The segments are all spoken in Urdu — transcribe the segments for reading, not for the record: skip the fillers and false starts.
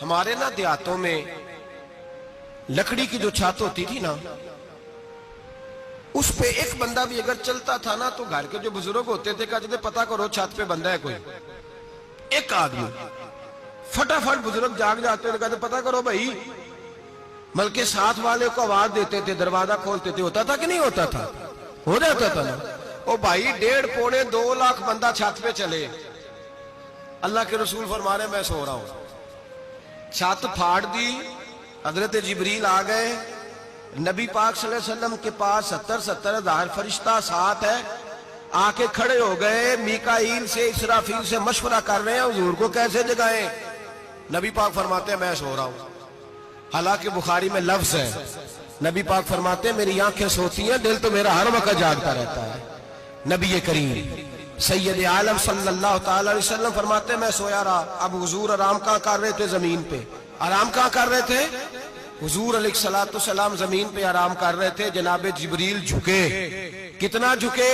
ہمارے نا دیہاتوں میں لکڑی کی جو چھت ہوتی تھی نا، اس پہ ایک بندہ بھی اگر چلتا تھا نا تو گھر کے جو بزرگ ہوتے تھے کہتے تھے پتہ کرو چھت پہ بندہ ہے کوئی. ایک آدمی فٹافٹ بزرگ جاگ جاتے تھے، کہتے پتہ کرو بھائی، بلکہ ساتھ والے کو آواز دیتے تھے، دروازہ کھولتے تھے. ہوتا تھا کہ نہیں ہوتا تھا؟ ہو جاتا تھا نا. او بھائی 1.5-2 لاکھ بندہ چھت پہ چلے، اللہ کے رسول فرما رہے میں سو رہا ہوں. چھت پھاڑ دی، حضرت جبریل آ گئے، نبی پاک صلی اللہ علیہ وسلم کے پاس 70 ہزار فرشتہ ساتھ ہے، آ کے کھڑے ہو گئے، میکائیل سے اسرافیل سے مشورہ کر رہے ہیں حضور کو کیسے جگائیں. نبی پاک فرماتے ہیں میں سو رہا ہوں. حالانکہ بخاری میں لفظ ہے، نبی پاک فرماتے ہیں میری آنکھیں سوتی ہیں، دل تو میرا ہر وقت جاگتا رہتا ہے. نبی کریم سید عالم صلی اللہ تعالی علیہ وسلم فرماتے ہیں میں سویا رہا. اب حضور آرام کہاں کر رہے تھے؟ زمین پہ. آرام کہاں کر رہے تھے؟ حضور علیہ السلام زمین پہ آرام کر رہے تھے. جناب جبریل جھکے. کتنا جھکے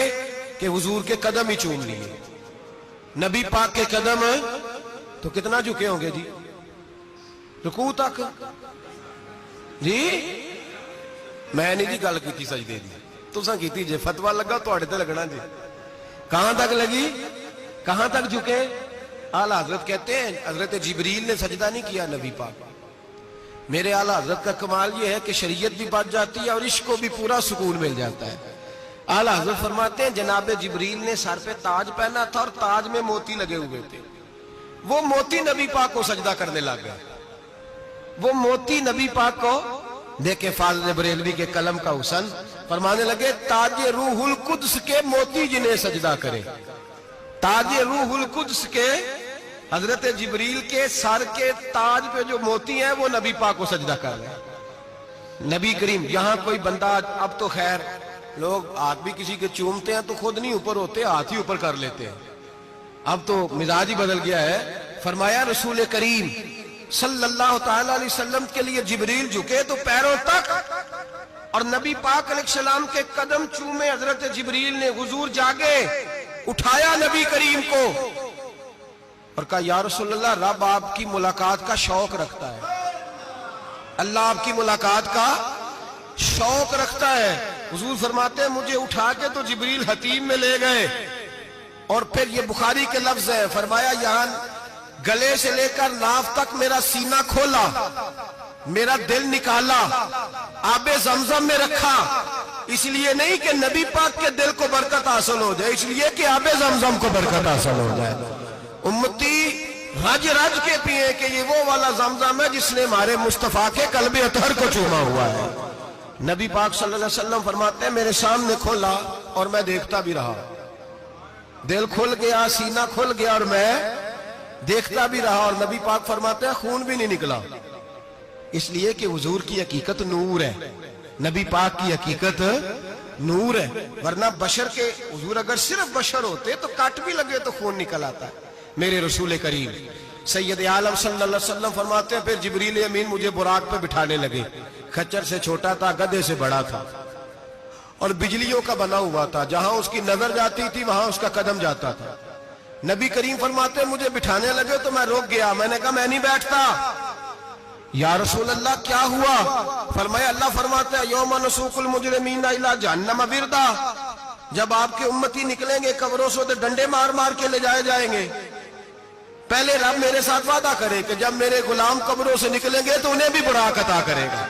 کہ حضور کے قدم ہی چوم لیے. نبی پاک کے قدم تو کتنا جھکے ہوں گے جی؟ رکوع تک. جی میں نہیں جی گل کی سجدے دی، تساں کیتی جے، فتویٰ لگا تواڈے تے لگنا جی. کہاں تک لگی؟ کہاں تک جھکے؟ اعلیٰ حضرت کہتے ہیں حضرت جبریل نے سجدہ نہیں کیا نبی پاک. میرے اعلیٰ حضرت کا کمال یہ ہے کہ شریعت بھی بچ جاتی ہے اور عشق کو بھی پورا سکون مل جاتا ہے. اعلیٰ حضرت فرماتے ہیں جناب جبریل نے سر پہ تاج پہنا تھا اور تاج میں موتی لگے ہوئے تھے. وہ موتی نبی پاک کو سجدہ کرنے لگ گئے. وہ موتی نبی پاک کو دیکھیں، فاضل بریلوی کے قلم کا حسن، فرمانے لگے تاج روح القدس کے موتی جنہیں سجدہ کرے. تاج روح القدس کے حضرت جبریل کے سر کے تاج پہ جو موتی ہیں وہ نبی پاک کو سجدہ کر رہے ہیں. نبی کریم یہاں کوئی بندہ، اب تو خیر لوگ ہاتھ بھی کسی کے چومتے ہیں تو خود نہیں اوپر ہوتے، ہاتھ ہی اوپر کر لیتے ہیں. اب تو مزاج ہی بدل گیا ہے. فرمایا رسول کریم صلی اللہ تعالی علیہ وسلم کے لیے جبریل جھکے تو پیروں تک، اور نبی پاک علیہ السلام کے قدم چومے. حضرت جبریل نے حضور جاگے، اٹھایا نبی کریم کو اور کہا یا رسول اللہ، رب آپ کی ملاقات کا شوق رکھتا ہے، اللہ آپ کی ملاقات کا شوق رکھتا ہے. حضور فرماتے ہیں مجھے اٹھا کے تو جبریل حتیم میں لے گئے، اور پھر یہ بخاری کے لفظ ہے، فرمایا یہاں گلے سے لے کر ناف تک میرا سینہ کھولا، میرا دل نکالا، آب زمزم میں رکھا. اس لیے نہیں کہ نبی پاک کے دل کو برکت حاصل ہو جائے، اس لیے کہ آب زمزم کو برکت حاصل ہو جائے. امتی رج رج کے پیئے کہ یہ وہ والا زمزم ہے جس نے ہمارے مصطفیٰ کے قلب اطہر کو چوما ہوا ہے. نبی پاک صلی اللہ علیہ وسلم فرماتے ہیں میرے سامنے کھولا اور میں دیکھتا بھی رہا. دل کھل گیا، سینہ کھل گیا اور میں دیکھتا بھی رہا. اور نبی پاک فرماتے ہیں خون بھی نہیں نکلا، اس لیے کہ حضور کی حقیقت نور ہے، نبی پاک کی حقیقت نور ہے. ورنہ بشر کے حضور اگر صرف بشر ہوتے تو کٹ بھی لگے تو خون نکل آتا. میرے رسول کریم سید عالم صلی اللہ علیہ وسلم فرماتے ہیں پھر جبریل امین مجھے براق پہ بٹھانے لگے. خچر سے چھوٹا تھا، گدھے سے بڑا تھا، اور بجلیوں کا بنا ہوا تھا. جہاں اس کی نظر جاتی تھی وہاں اس کا قدم جاتا تھا. نبی کریم فرماتے ہیں مجھے بٹھانے لگے تو میں رک گیا. میں نے کہا میں نہیں بیٹھتا. یا رسول اللہ کیا ہوا؟ فرمایا اللہ فرماتا ہے یوم نسوق المجرمین الی جہنم وردا، جب آپ کے امتی نکلیں گے قبروں سے ڈنڈے مار مار کے لے جائے جائیں گے. پہلے رب میرے ساتھ وعدہ کرے کہ جب میرے غلام قبروں سے نکلیں گے تو انہیں بھی براق عطا کرے گا.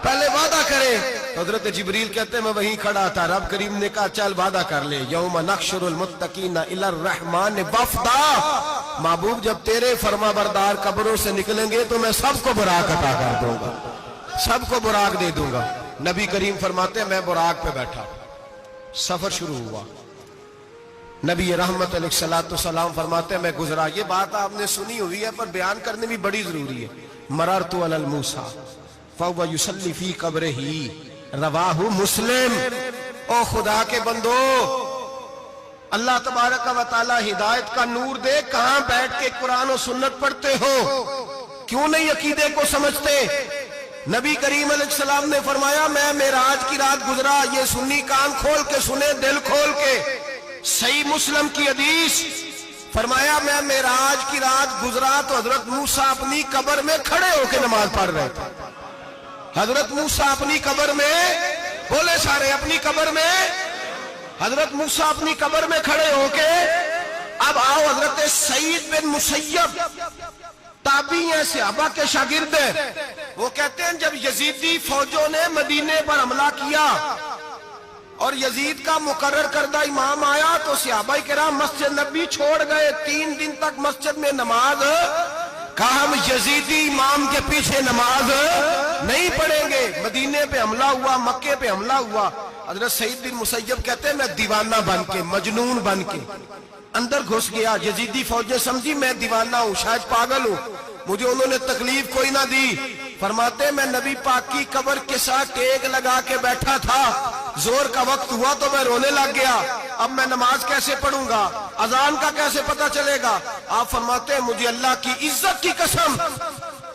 پہلے وعدہ کرے. حضرت جبریل کہتے ہیں میں وہیں کھڑا تھا. رب کریم نے کہا چل وعدہ کر لے، یوم نحشر المتقین الی الرحمن وفدا، محبوب جب تیرے فرما بردار قبروں سے نکلیں گے تو میں سب کو براق عطا کر دوں گا، سب کو براق دے دوں گا. نبی کریم فرماتے ہیں میں براق پہ بیٹھا، سفر شروع ہوا. نبی رحمت علیہ السلام فرماتے ہیں میں گزرا. یہ بات آپ نے سنی ہوئی ہے پر بیان کرنے بھی بڑی ضروری ہے. مررت علی الموسیٰ فَهُوَ يُصَلِّ فِي قَبْرِهِ رواہ مسلم. او خدا کے بندو، اللہ تبارک و تعالی ہدایت کا نور دے. کہاں بیٹھ کے قرآن و سنت پڑھتے ہو؟ کیوں نہیں عقیدے کو سمجھتے؟ نبی کریم علیہ السلام نے فرمایا میں معراج کی رات گزرا. یہ سنی کان کھول کے سنے، دل کھول کے. صحیح مسلم کی حدیث فرمایا میں معراج کی رات گزرا تو حضرت موسیٰ اپنی قبر میں کھڑے ہو کے نماز پڑھ رہے تھے. حضرت موسیٰ اپنی قبر میں, بولے سارے, اپنی قبر میں, حضرت موسیٰ اپنی قبر میں کھڑے ہو کے. اب آؤ, حضرت سعید بن مسیب تابعی ہیں, صحابہ کے شاگرد ہیں, وہ کہتے ہیں جب یزیدی فوجوں نے مدینے پر حملہ کیا اور یزید کا مقرر کردہ امام آیا تو صحابہ کرام مسجد نبی چھوڑ گئے. 3 دن تک مسجد میں نماز, کہا ہم یزیدی امام کے پیچھے نماز نہیں پڑھیں گے. مدینے پہ حملہ ہوا, مکے پہ حملہ ہوا. حضرت سعید بن مسیب کہتے ہیں میں دیوانہ بن کے, مجنون بن کے اندر گھس گیا. یزیدی فوجیں سمجھی میں دیوانہ ہوں, شاید پاگل ہوں, مجھے انہوں نے تکلیف کوئی نہ دی. فرماتے میں نبی پاک کی قبر کے ساتھ ٹیک لگا کے بیٹھا تھا, زور کا وقت ہوا تو میں رونے لگ گیا. اب میں نماز کیسے پڑھوں گا, اذان کا کیسے پتہ چلے گا. آپ فرماتے ہیں مجھے اللہ کی عزت کی قسم,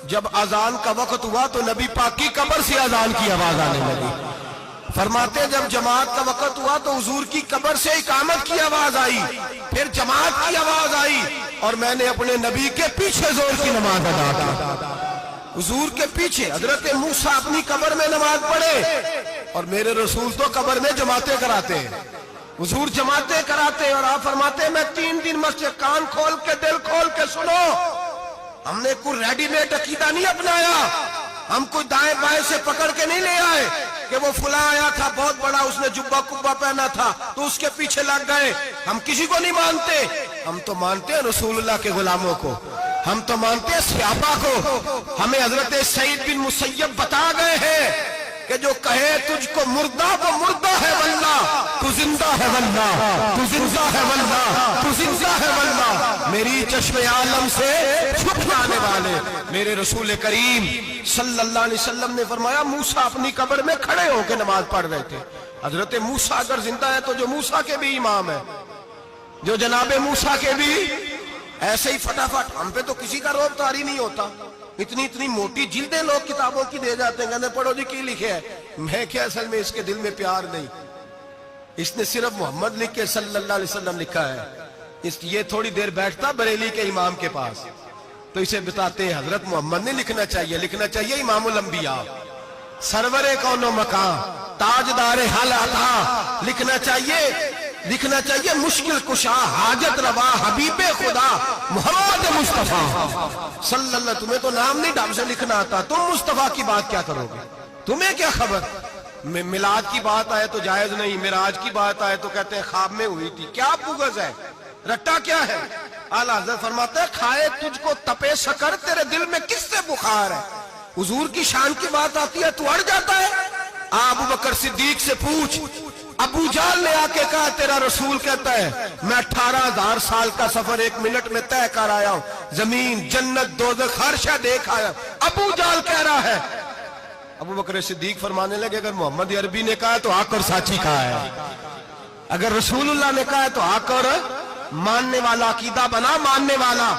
جب اذان کا وقت ہوا تو نبی پاک کی قبر سے اذان کی آواز آنے لگی. فرماتے جب جماعت کا وقت ہوا تو حضور کی قبر سے اقامت کی آواز آئی, پھر جماعت کی آواز آئی, اور میں نے اپنے نبی کے پیچھے زور کی نماز ادا کی. حضور کے پیچھے حضرت موسیٰ اپنی قبر میں نماز پڑھے, اور میرے رسول تو قبر میں جماعتیں کراتے ہیں. حضور جماعتیں کراتے ہیں, اور آپ فرماتے ہیں میں 3 دن مسجد, کان کھول کے دل کھول کے سنو, ہم نے کوئی ریڈی میڈ عقیدہ نہیں اپنایا, ہم کوئی دائیں بائیں سے پکڑ کے نہیں لے آئے کہ وہ فلاں آیا تھا بہت بڑا, اس نے جبہ کبہ پہنا تھا تو اس کے پیچھے لگ گئے. ہم کسی کو نہیں مانتے, ہم تو مانتے ہیں رسول اللہ کے غلاموں کو, ہم تو مانتے ہیں صحابہ کو. ہمیں حضرت سعید بن مسیب بتا گئے ہیں کہ جو کہے تجھ کو مردہ وہ مردہ ہے واللہ, تو زندہ ہے واللہ, تو زندہ ہے واللہ, تو زندہ ہے واللہ. میری چشم عالم سے چھپ جانے والے میرے رسول کریم صلی اللہ علیہ وسلم نے فرمایا موسیٰ اپنی قبر میں کھڑے ہو کے نماز پڑھ رہے تھے. حضرت موسیٰ اگر زندہ ہے تو جو موسیٰ کے بھی امام ہے, جو جناب موسیٰ کے بھی ایسے ہی فٹافٹ. ہم پہ تو کسی کا روب طاری نہیں ہوتا, اتنی موٹی جلدیں لوگ کتابوں کی دے جاتے ہیں, کہتے پڑھو جی کی لکھے ہے. میں کیا, اصل میں اس کے دل میں پیار نہیں, اس نے صرف محمد لکھ کے صلی اللہ علیہ وسلم لکھا ہے. یہ تھوڑی دیر بیٹھتا بریلی کے امام کے پاس تو اسے بتاتے ہیں حضرت محمد نے لکھنا چاہیے, لکھنا چاہیے امام الانبیاء, سرور کون و مکان, تاجدار حال عطا, لکھنا چاہیے مشکل کشا, حاجت روا, حبیب خدا محمد مصطفیٰ صلی اللہ. تمہیں تو نام نہیں ڈھنگ سے لکھنا آتا, تم مصطفیٰ کی بات کیا کرو گے, تمہیں کیا خبر. میلاد کی بات آئے تو جائز نہیں, معراج کی بات آئے تو کہتے ہیں خواب میں ہوئی تھی. کیا بغض ہے, رٹا کیا ہے. اعلیٰ حضرت فرماتا ہے کھائے تجھ کو تپے سکر, تیرے دل میں کس سے بخار ہے. حضور کی شان کی بات آتی ہے تو اڑ جاتا ہے. ابو بکر صدیق سے پوچھ, ابو جہل نے آ کے کہا تیرا رسول کہتا ہے میں 18,000 سال کا سفر 1 منٹ میں طے کر آیا ہوں, زمین جنت دوزخ ہر شے دیکھ آیا. ابو جہل کہہ رہا ہے. ابو بکر صدیق فرمانے لگے اگر محمد عربی نے کہا ہے تو آ کر ساتھی کہا ہے, اگر رسول اللہ نے کہا ہے تو آ کر ماننے والا, عقیدہ بنا ماننے والا.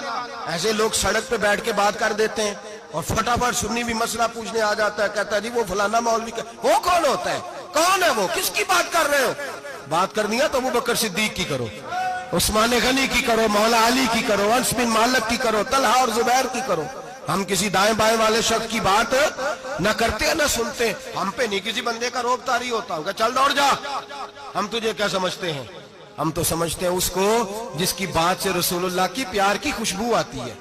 ایسے لوگ سڑک پہ بیٹھ کے بات کر دیتے ہیں اور فٹافٹ سنی بھی مسئلہ پوچھنے آ جاتا ہے, کہتا ہے جی وہ فلانا مولوی کا, وہ کون ہوتا ہے, کون ہے وہ, کس کی بات کر رہے ہو. بات کرنی ہے تو ابو بکر صدیق کی کرو, عثمان غنی کی کرو, مولا علی کی کرو, انس بن مالک کی کرو, طلحہ اور زبیر کی کرو. ہم کسی دائیں بائیں والے شخص کی بات نہ کرتے نہ سنتے. ہم پہ نہیں کسی بندے کا روب طاری ہوتا ہوگا, چل دوڑ جا, ہم تجھے کیا سمجھتے ہیں. ہم تو سمجھتے ہیں اس کو جس کی بات سے رسول اللہ کی پیار کی خوشبو آتی ہے.